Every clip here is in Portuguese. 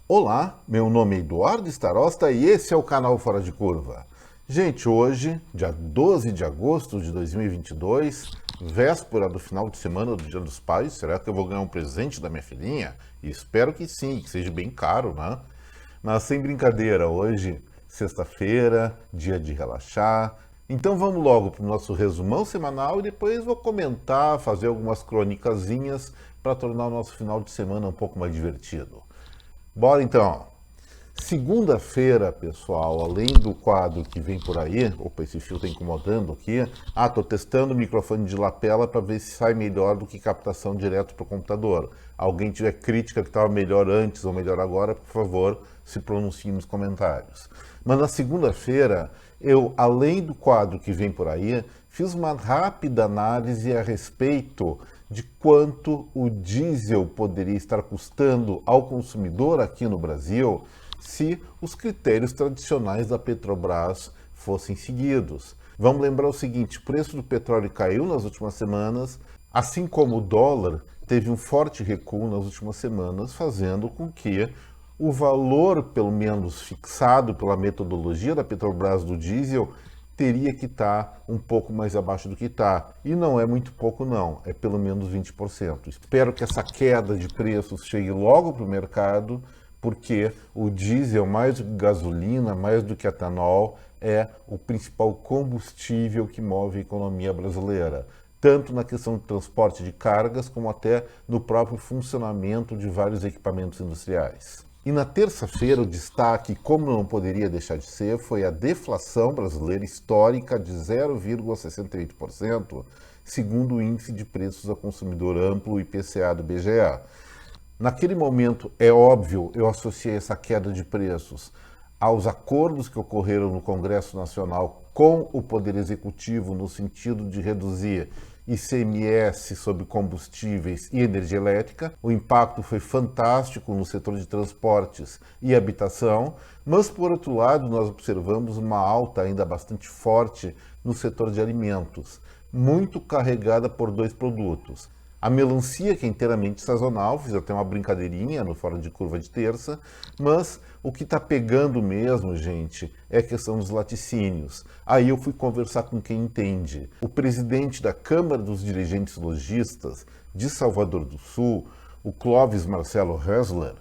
Olá, meu nome é Eduardo Starosta e esse é o canal Fora de Curva. Gente, hoje, dia 12 de agosto de 2022, véspera do final de semana do Dia dos Pais, será que eu vou ganhar um presente da minha filhinha? Espero que sim, que seja bem caro, né? Mas sem brincadeira, hoje, sexta-feira, dia de relaxar. Então vamos logo para o nosso resumão semanal e depois vou comentar, fazer algumas crônicazinhas para tornar o nosso final de semana um pouco mais divertido. Bora então. Segunda-feira, pessoal, além do quadro que vem por aí, opa, esse fio tá incomodando aqui. Tô testando o microfone de lapela para ver se sai melhor do que captação direto para o computador. Alguém tiver crítica que estava melhor antes ou melhor agora, por favor, se pronuncie nos comentários. Mas na segunda-feira, eu, além do quadro que vem por aí, fiz uma rápida análise a respeito de quanto o diesel poderia estar custando ao consumidor aqui no Brasil se os critérios tradicionais da Petrobras fossem seguidos. Vamos lembrar o seguinte: o preço do petróleo caiu nas últimas semanas, assim como o dólar teve um forte recuo nas últimas semanas, fazendo com que o valor, pelo menos fixado pela metodologia da Petrobras do diesel, teria que estar um pouco mais abaixo do que está. E não é muito pouco não, é pelo menos 20%. Espero que essa queda de preços chegue logo para o mercado, porque o diesel, mais do que gasolina, mais do que etanol, é o principal combustível que move a economia brasileira, tanto na questão de transporte de cargas, como até no próprio funcionamento de vários equipamentos industriais. E na terça-feira, o destaque, como não poderia deixar de ser, foi a deflação brasileira histórica de 0,68%, segundo o Índice de Preços ao Consumidor Amplo, IPCA do BGA. Naquele momento, é óbvio, eu associei essa queda de preços aos acordos que ocorreram no Congresso Nacional com o Poder Executivo no sentido de reduzir ICMS sobre combustíveis e energia elétrica. O impacto foi fantástico no setor de transportes e habitação, mas, por outro lado, nós observamos uma alta ainda bastante forte no setor de alimentos, muito carregada por dois produtos: a melancia, que é inteiramente sazonal, fiz até uma brincadeirinha no Fora de Curva de terça, mas o que está pegando mesmo, gente, é a questão dos laticínios. Aí eu fui conversar com quem entende. O presidente da Câmara dos Dirigentes Lojistas de Salvador do Sul, o Clóvis Marcelo Hessler,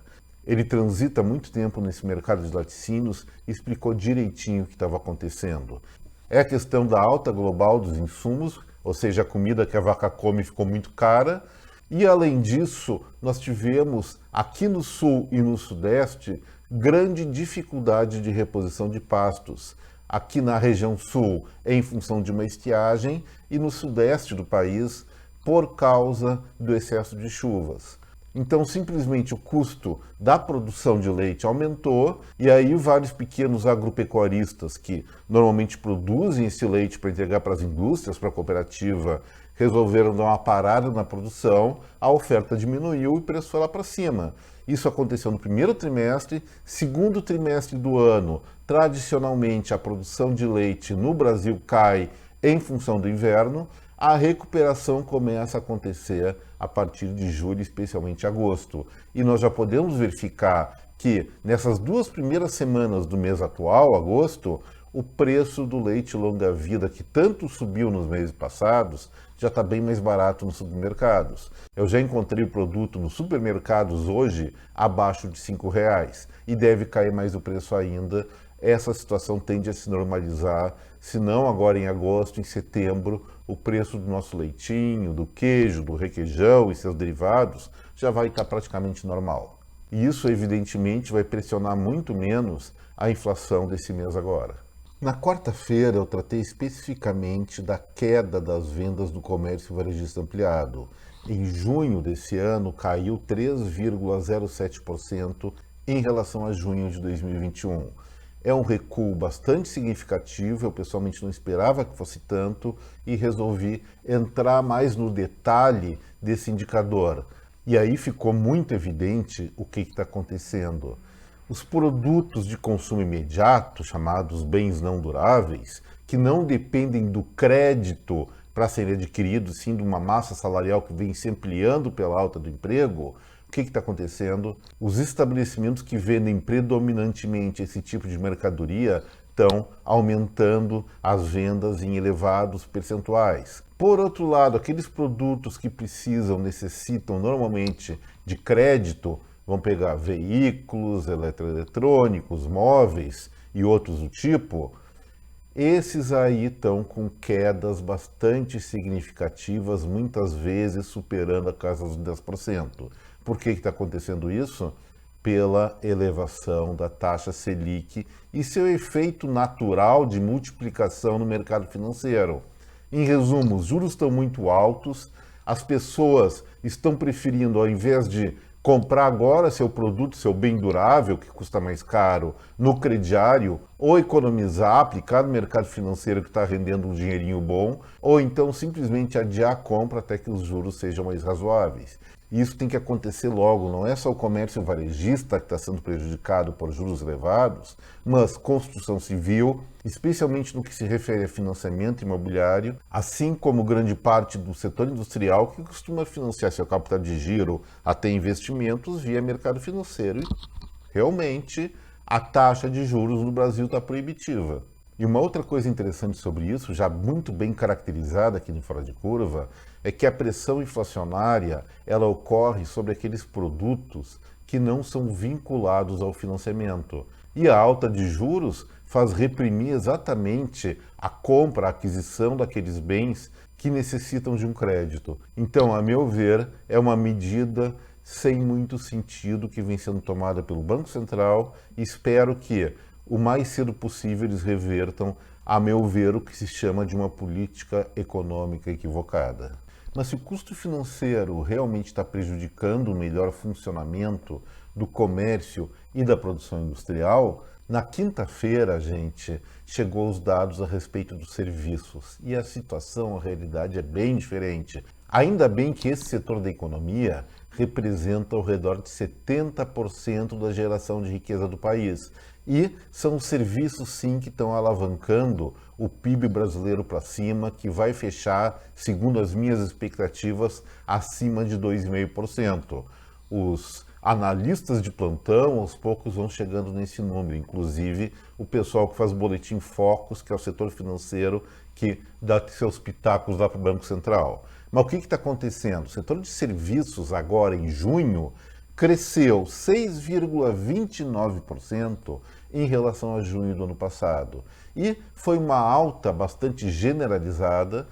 ele transita muito tempo nesse mercado de laticínios e explicou direitinho o que estava acontecendo. É a questão da alta global dos insumos, ou seja, a comida que a vaca come ficou muito cara. E além disso, nós tivemos aqui no sul e no sudeste grande dificuldade de reposição de pastos. Aqui na região sul, em função de uma estiagem, e no sudeste do país, por causa do excesso de chuvas. Então, simplesmente o custo da produção de leite aumentou, e aí vários pequenos agropecuaristas que normalmente produzem esse leite para entregar para as indústrias, para a cooperativa, resolveram dar uma parada na produção, a oferta diminuiu e o preço foi lá para cima. Isso aconteceu no primeiro trimestre. Segundo trimestre do ano, tradicionalmente a produção de leite no Brasil cai em função do inverno. A recuperação começa a acontecer a partir de julho, especialmente agosto. E nós já podemos verificar que nessas duas primeiras semanas do mês atual, agosto, o preço do leite longa-vida, que tanto subiu nos meses passados, já está bem mais barato nos supermercados. Eu já encontrei o produto nos supermercados hoje abaixo de R$ 5 e deve cair mais o preço ainda. Essa situação tende a se normalizar, se não agora em agosto, em setembro, o preço do nosso leitinho, do queijo, do requeijão e seus derivados já vai estar praticamente normal. E isso, evidentemente, vai pressionar muito menos a inflação desse mês agora. Na quarta-feira, eu tratei especificamente da queda das vendas do comércio varejista ampliado. Em junho desse ano, caiu 3,07% em relação a junho de 2021. É um recuo bastante significativo, eu pessoalmente não esperava que fosse tanto e resolvi entrar mais no detalhe desse indicador. E aí ficou muito evidente o que está acontecendo. Os produtos de consumo imediato, chamados bens não duráveis, que não dependem do crédito para serem adquiridos, sim de uma massa salarial que vem se ampliando pela alta do emprego, O que está acontecendo? Os estabelecimentos que vendem predominantemente esse tipo de mercadoria estão aumentando as vendas em elevados percentuais. Por outro lado, aqueles produtos que necessitam normalmente de crédito, vão pegar veículos, eletroeletrônicos, móveis e outros do tipo, esses aí estão com quedas bastante significativas, muitas vezes superando a casa dos 10%. Por que está acontecendo isso? Pela elevação da taxa Selic e seu efeito natural de multiplicação no mercado financeiro. Em resumo, os juros estão muito altos, as pessoas estão preferindo, ao invés de comprar agora seu produto, seu bem durável, que custa mais caro, no crediário, ou economizar, aplicar no mercado financeiro que está rendendo um dinheirinho bom, ou então simplesmente adiar a compra até que os juros sejam mais razoáveis. Isso tem que acontecer logo, não é só o comércio varejista que está sendo prejudicado por juros elevados, mas construção civil, especialmente no que se refere a financiamento imobiliário, assim como grande parte do setor industrial que costuma financiar seu capital de giro até investimentos via mercado financeiro. E realmente a taxa de juros no Brasil está proibitiva. E uma outra coisa interessante sobre isso, já muito bem caracterizada aqui no Fora de Curva, é que a pressão inflacionária ela ocorre sobre aqueles produtos que não são vinculados ao financiamento. E a alta de juros faz reprimir exatamente a compra, a aquisição daqueles bens que necessitam de um crédito. Então, a meu ver, é uma medida sem muito sentido que vem sendo tomada pelo Banco Central e espero que o mais cedo possível eles revertam, a meu ver, o que se chama de uma política econômica equivocada. Mas se o custo financeiro realmente está prejudicando o melhor funcionamento do comércio e da produção industrial, na quinta-feira, gente, chegou os dados a respeito dos serviços e a situação, a realidade é bem diferente. Ainda bem que esse setor da economia representa ao redor de 70% da geração de riqueza do país. E são os serviços, sim, que estão alavancando o PIB brasileiro para cima, que vai fechar, segundo as minhas expectativas, acima de 2,5%. Os analistas de plantão, aos poucos, vão chegando nesse número, inclusive o pessoal que faz boletim Focus, que é o setor financeiro que dá seus pitacos lá para o Banco Central. Mas o que está acontecendo? O setor de serviços, agora em junho, cresceu 6,29% em relação a junho do ano passado. E foi uma alta bastante generalizada,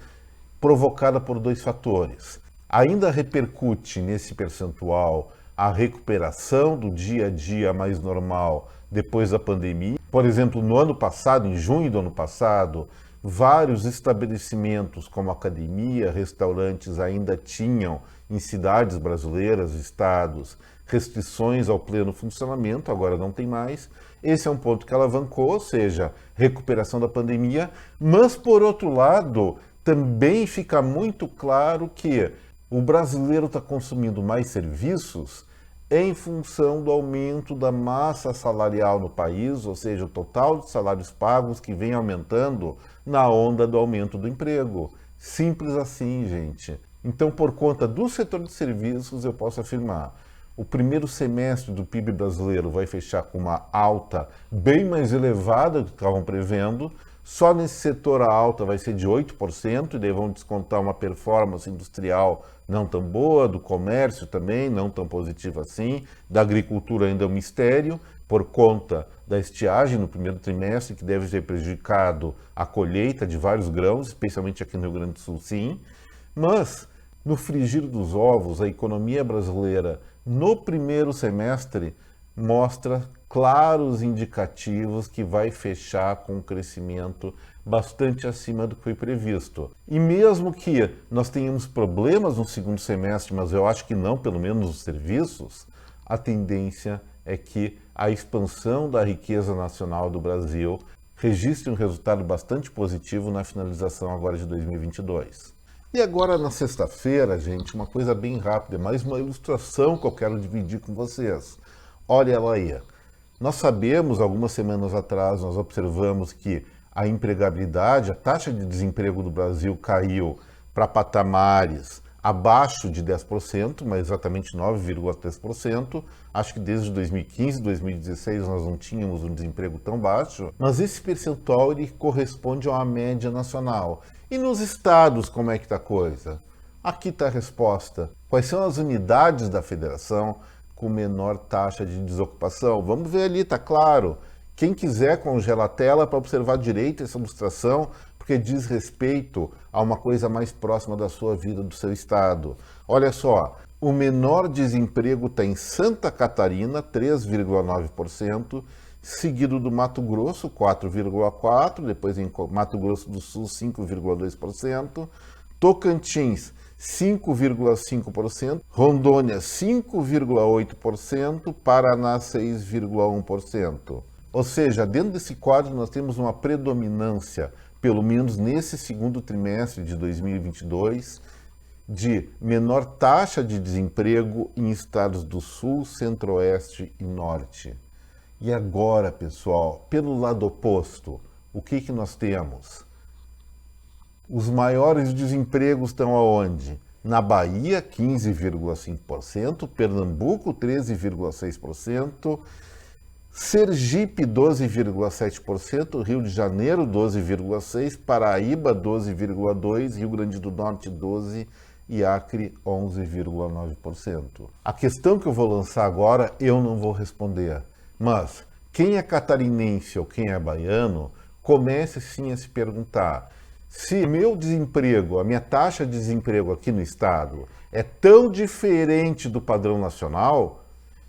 provocada por dois fatores. Ainda repercute nesse percentual a recuperação do dia a dia mais normal depois da pandemia. Por exemplo, no ano passado, em junho do ano passado, vários estabelecimentos como academia, restaurantes ainda tinham em cidades brasileiras, estados, restrições ao pleno funcionamento, agora não tem mais. Esse é um ponto que alavancou, ou seja, recuperação da pandemia, mas por outro lado, também fica muito claro que o brasileiro está consumindo mais serviços em função do aumento da massa salarial no país, ou seja, o total de salários pagos que vem aumentando na onda do aumento do emprego. Simples assim, gente. Então, por conta do setor de serviços, eu posso afirmar, o primeiro semestre do PIB brasileiro vai fechar com uma alta bem mais elevada do que estavam prevendo. Só nesse setor a alta vai ser de 8%, e daí vão descontar uma performance industrial não tão boa, do comércio também não tão positiva assim, da agricultura ainda é um mistério, por conta da estiagem no primeiro trimestre, que deve ter prejudicado a colheita de vários grãos, especialmente aqui no Rio Grande do Sul, sim. Mas, no frigir dos ovos, a economia brasileira, no primeiro semestre, mostra claros indicativos que vai fechar com um crescimento bastante acima do que foi previsto. E mesmo que nós tenhamos problemas no segundo semestre, mas eu acho que não, pelo menos nos serviços, a tendência é que a expansão da riqueza nacional do Brasil registre um resultado bastante positivo na finalização agora de 2022. E agora na sexta-feira, gente, uma coisa bem rápida, mais uma ilustração que eu quero dividir com vocês. Olha ela aí. Nós sabemos, algumas semanas atrás, nós observamos que a empregabilidade, a taxa de desemprego do Brasil caiu para patamares abaixo de 10%, mas exatamente 9,3%. Acho que desde 2015, 2016 nós não tínhamos um desemprego tão baixo, mas esse percentual ele corresponde a uma média nacional. E nos estados, como é que está a coisa? Aqui está a resposta. Quais são as unidades da federação com menor taxa de desocupação? Vamos ver ali, está claro. Quem quiser congela a tela para observar direito essa ilustração, porque diz respeito a uma coisa mais próxima da sua vida, do seu estado. Olha só, o menor desemprego está em Santa Catarina, 3,9%, seguido do Mato Grosso, 4,4%, depois em Mato Grosso do Sul, 5,2%, Tocantins, 5,5%, Rondônia, 5,8%, Paraná, 6,1%. Ou seja, dentro desse quadro nós temos uma predominância, pelo menos nesse segundo trimestre de 2022, de menor taxa de desemprego em estados do Sul, Centro-Oeste e Norte. E agora, pessoal, pelo lado oposto, o que nós temos? Os maiores desempregos estão aonde? Na Bahia, 15,5%, Pernambuco, 13,6%, Sergipe, 12,7%, Rio de Janeiro, 12,6%, Paraíba, 12,2%, Rio Grande do Norte, 12% e Acre, 11,9%. A questão que eu vou lançar agora, eu não vou responder, mas quem é catarinense ou quem é baiano, comece sim a se perguntar: se meu desemprego, a minha taxa de desemprego aqui no estado é tão diferente do padrão nacional,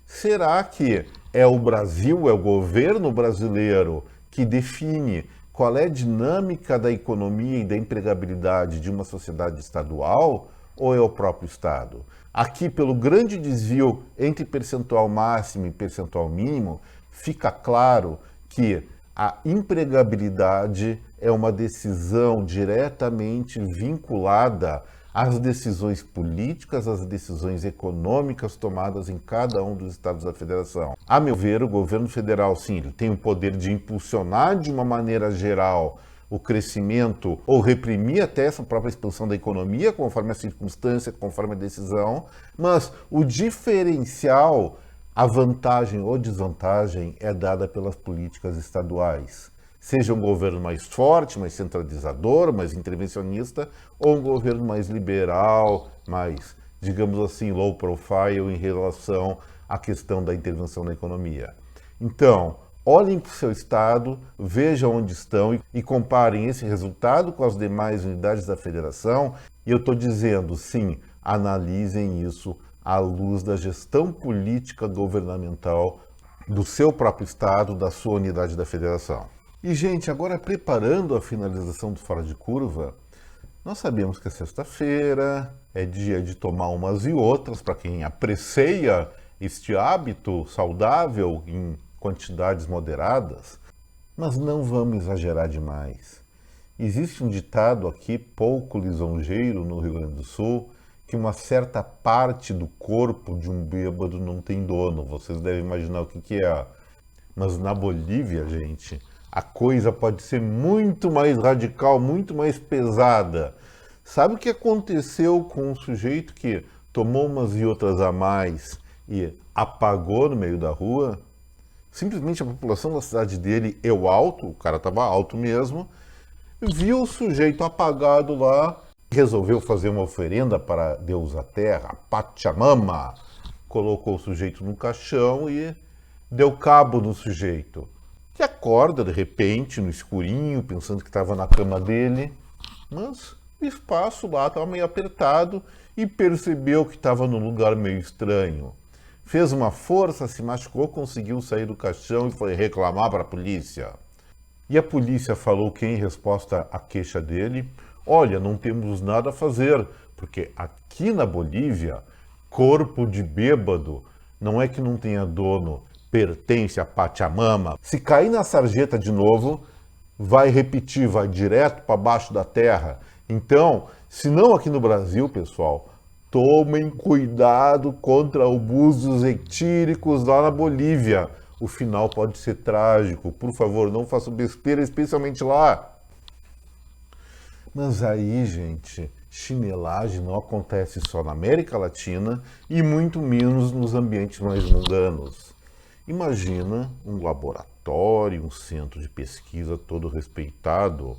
será que é o Brasil, é o governo brasileiro que define qual é a dinâmica da economia e da empregabilidade de uma sociedade estadual, ou é o próprio estado? Aqui, pelo grande desvio entre percentual máximo e percentual mínimo, fica claro que a empregabilidade é uma decisão diretamente vinculada às decisões políticas, às decisões econômicas tomadas em cada um dos estados da federação. A meu ver, o governo federal, sim, ele tem o poder de impulsionar de uma maneira geral o crescimento ou reprimir até essa própria expansão da economia, conforme a circunstância, conforme a decisão, mas o diferencial, a vantagem ou desvantagem é dada pelas políticas estaduais. Seja um governo mais forte, mais centralizador, mais intervencionista, ou um governo mais liberal, mais, digamos assim, low profile em relação à questão da intervenção na economia. Então, olhem para o seu estado, vejam onde estão e comparem esse resultado com as demais unidades da federação. E eu estou dizendo, sim, analisem isso à luz da gestão política governamental do seu próprio estado, da sua unidade da federação. E, gente, agora preparando a finalização do Fora de Curva, nós sabemos que é sexta-feira, é dia de tomar umas e outras, para quem aprecia este hábito saudável em quantidades moderadas, mas não vamos exagerar demais. Existe um ditado aqui, pouco lisonjeiro, no Rio Grande do Sul, que uma certa parte do corpo de um bêbado não tem dono. Vocês devem imaginar o que é. Mas na Bolívia, gente, a coisa pode ser muito mais radical, muito mais pesada. Sabe o que aconteceu com um sujeito que tomou umas e outras a mais e apagou no meio da rua? Simplesmente a população da cidade dele, eu alto, o cara estava alto mesmo, viu o sujeito apagado lá, resolveu fazer uma oferenda para Deus da Terra, Pachamama, colocou o sujeito no caixão e deu cabo no sujeito. Que acorda de repente, no escurinho, pensando que estava na cama dele, mas o espaço lá estava meio apertado e percebeu que estava num lugar meio estranho. Fez uma força, se machucou, conseguiu sair do caixão e foi reclamar para a polícia. E a polícia falou que, em resposta à queixa dele, olha, não temos nada a fazer, porque aqui na Bolívia, corpo de bêbado não é que não tenha dono, pertence a Pachamama. Se cair na sarjeta de novo, vai repetir, vai direto para baixo da terra. Então, se não aqui no Brasil, pessoal, tomem cuidado contra abusos etíricos lá na Bolívia. O final pode ser trágico. Por favor, não façam besteira, especialmente lá. Mas aí, gente, Chinelagem não acontece só na América Latina e muito menos nos ambientes mais mundanos. Imagina um laboratório, um centro de pesquisa todo respeitado,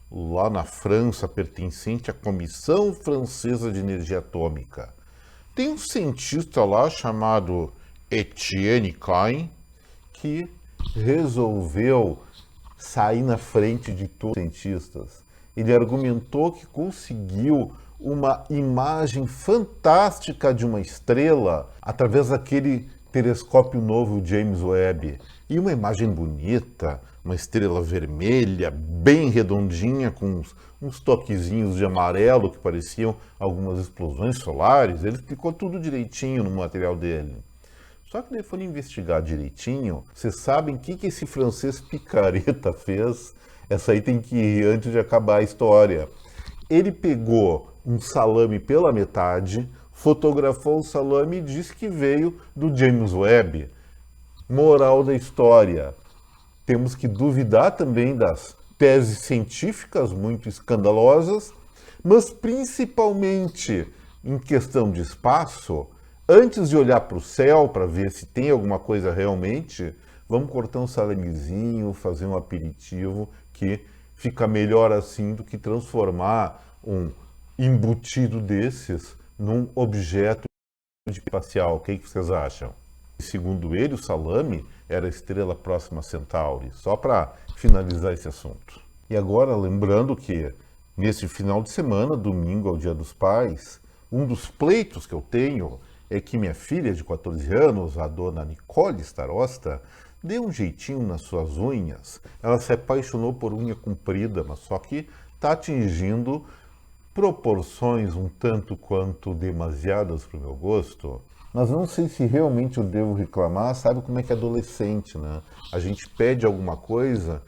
lá na França, pertencente à Comissão Francesa de Energia Atômica. Tem um cientista lá chamado Etienne Klein que resolveu sair na frente de todos os cientistas. Ele argumentou que conseguiu uma imagem fantástica de uma estrela através daquele telescópio novo James Webb. E uma imagem bonita, uma estrela vermelha, bem redondinha, com uns toquezinhos de amarelo que pareciam algumas explosões solares. Ele explicou tudo direitinho no material dele. Só que daí foram investigar direitinho. Vocês sabem o que esse francês picareta fez? Essa aí tem que ir antes de acabar a história. Ele pegou um salame pela metade, fotografou o salame e disse que veio do James Webb. Moral da história: temos que duvidar também das teses científicas muito escandalosas, mas principalmente em questão de espaço, antes de olhar para o céu para ver se tem alguma coisa realmente, vamos cortar um salamezinho, fazer um aperitivo, que fica melhor assim do que transformar um embutido desses num objeto espacial. O que vocês acham? Segundo ele, o salame era a estrela próxima a Centauri, só para finalizar esse assunto. E agora, lembrando que nesse final de semana, domingo ao Dia dos Pais, um dos pleitos que eu tenho é que minha filha de 14 anos, a dona Nicole Starosta, deu um jeitinho nas suas unhas. Ela se apaixonou por unha comprida, mas só que está atingindo proporções um tanto quanto demasiadas para o meu gosto. Mas não sei se realmente eu devo reclamar. Sabe como é que é adolescente, né? A gente pede alguma coisa,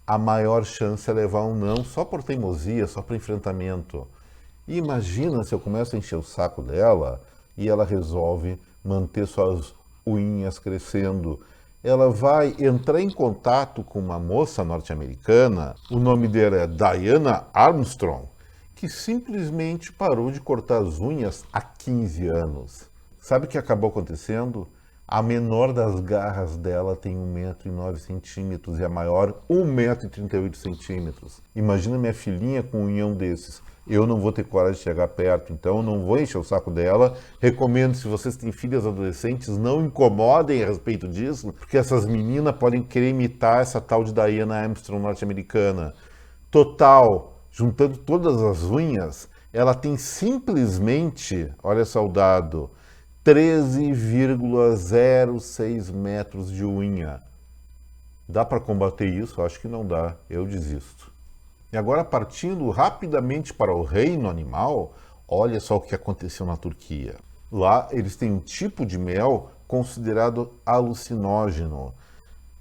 a maior chance é levar um não só por teimosia, só por enfrentamento. E imagina se eu começo a encher o saco dela e ela resolve manter suas unhas crescendo. Ela vai entrar em contato com uma moça norte-americana, o nome dela é Diana Armstrong, que simplesmente parou de cortar as unhas há 15 anos. Sabe o que acabou acontecendo? A menor das garras dela tem 1,09 m e a maior 1,38 m. Imagina minha filhinha com um unhão desses. Eu não vou ter coragem de chegar perto, então não vou encher o saco dela. Recomendo, se vocês têm filhas adolescentes, não incomodem a respeito disso, porque essas meninas podem querer imitar essa tal de Diana Armstrong norte-americana. Total, juntando todas as unhas, ela tem simplesmente, olha só o dado, 13,06 metros de unha. Dá para combater isso? Acho que não dá. Eu desisto. E agora, partindo rapidamente para o reino animal, olha só o que aconteceu na Turquia. Lá eles têm um tipo de mel considerado alucinógeno.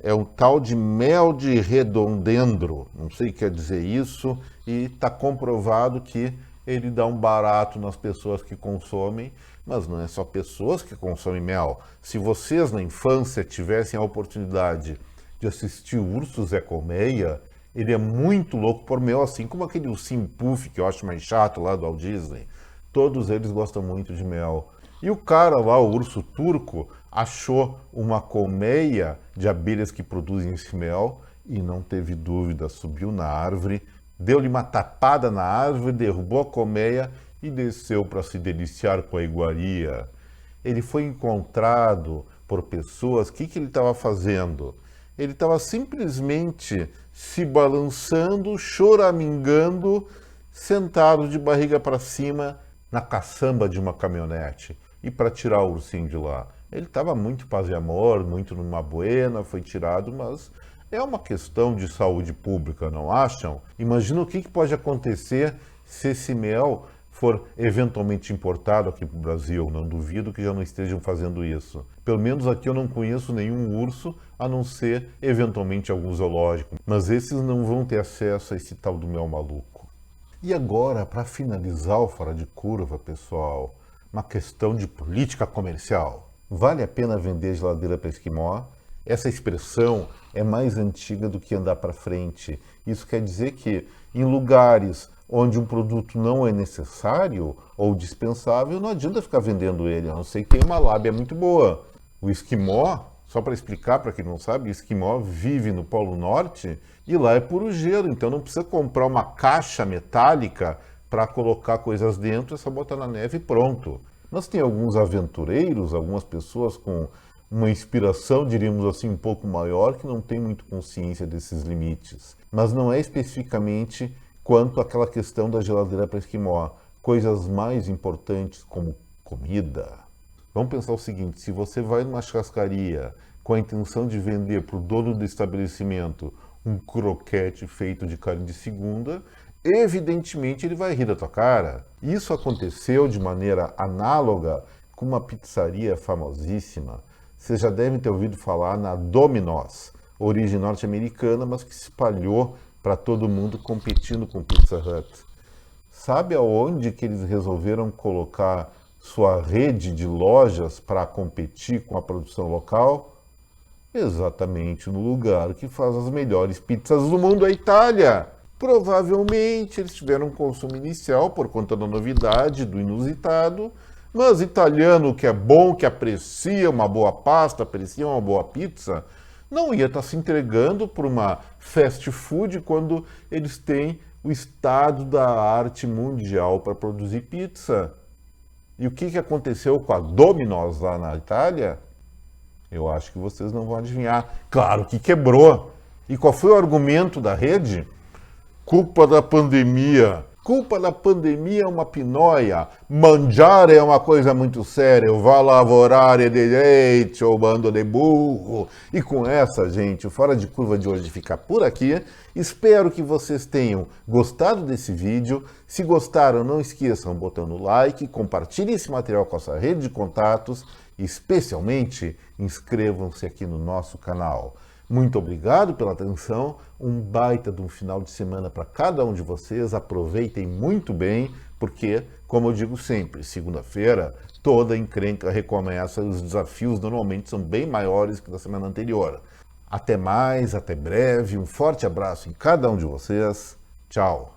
É um tal de mel de redondendro, não sei o que quer dizer isso, e está comprovado que ele dá um barato nas pessoas que consomem, mas não é só pessoas que consomem mel. Se vocês na infância tivessem a oportunidade de assistir o Urso Zé Colmeia, ele é muito louco por mel, assim como aquele ursinho Puff, que eu acho mais chato lá do Walt Disney. Todos eles gostam muito de mel. E o cara lá, o urso turco, achou uma colmeia de abelhas que produzem esse mel e não teve dúvida, subiu na árvore, deu-lhe uma tapada na árvore, derrubou a colmeia e desceu para se deliciar com a iguaria. Ele foi encontrado por pessoas. O que ele estava fazendo? Ele estava simplesmente se balançando, choramingando, sentado de barriga para cima na caçamba de uma caminhonete. E para tirar o ursinho de lá? Ele estava muito paz e amor, muito numa buena, foi tirado, mas é uma questão de saúde pública, não acham? Imagina o que pode acontecer se esse mel for eventualmente importado aqui para o Brasil. Não duvido que já não estejam fazendo isso. Pelo menos aqui eu não conheço nenhum urso, a não ser eventualmente algum zoológico. Mas esses não vão ter acesso a esse tal do mel maluco. E agora, para finalizar o Fora de Curva, pessoal, uma questão de política comercial. Vale a pena vender geladeira para esquimó? Essa expressão é mais antiga do que andar para frente. Isso quer dizer que em lugares onde um produto não é necessário ou dispensável, não adianta ficar vendendo ele, a não ser que tenha uma lábia muito boa. O esquimó, só para explicar para quem não sabe, o esquimó vive no Polo Norte e lá é puro gelo, então não precisa comprar uma caixa metálica para colocar coisas dentro, é só botar na neve e pronto. Mas tem alguns aventureiros, algumas pessoas com uma inspiração, diríamos assim, um pouco maior, que não tem muito consciência desses limites. Mas não é especificamente quanto àquela questão da geladeira para esquimó. Coisas mais importantes como comida. Vamos pensar o seguinte, se você vai numa churrascaria com a intenção de vender para o dono do estabelecimento um croquete feito de carne de segunda, evidentemente ele vai rir da tua cara. Isso aconteceu de maneira análoga com uma pizzaria famosíssima. Vocês já devem ter ouvido falar na Domino's, origem norte-americana, mas que se espalhou para todo mundo competindo com Pizza Hut. Sabe aonde que eles resolveram colocar sua rede de lojas para competir com a produção local? Exatamente no lugar que faz as melhores pizzas do mundo, a Itália. Provavelmente eles tiveram um consumo inicial por conta da novidade, do inusitado, mas italiano que é bom, que aprecia uma boa pasta, aprecia uma boa pizza, não ia estar se entregando para uma fast food quando eles têm o estado da arte mundial para produzir pizza. E o que aconteceu com a Domino's lá na Itália? Eu acho que vocês não vão adivinhar. Claro que quebrou. E qual foi o argumento da rede? Culpa da pandemia. Culpa da pandemia é uma pinóia. Mangiare é uma coisa muito séria. Vá lavorare direito, ô bando de burro. E com essa, gente, o Fora de Curva de hoje fica por aqui. Espero que vocês tenham gostado desse vídeo. Se gostaram, não esqueçam botando o like, compartilhem esse material com a sua rede de contatos e, especialmente, inscrevam-se aqui no nosso canal. Muito obrigado pela atenção, um baita de um final de semana para cada um de vocês, aproveitem muito bem, porque, como eu digo sempre, segunda-feira toda encrenca recomeça, os desafios normalmente são bem maiores que da semana anterior. Até mais, até breve, um forte abraço em cada um de vocês, tchau!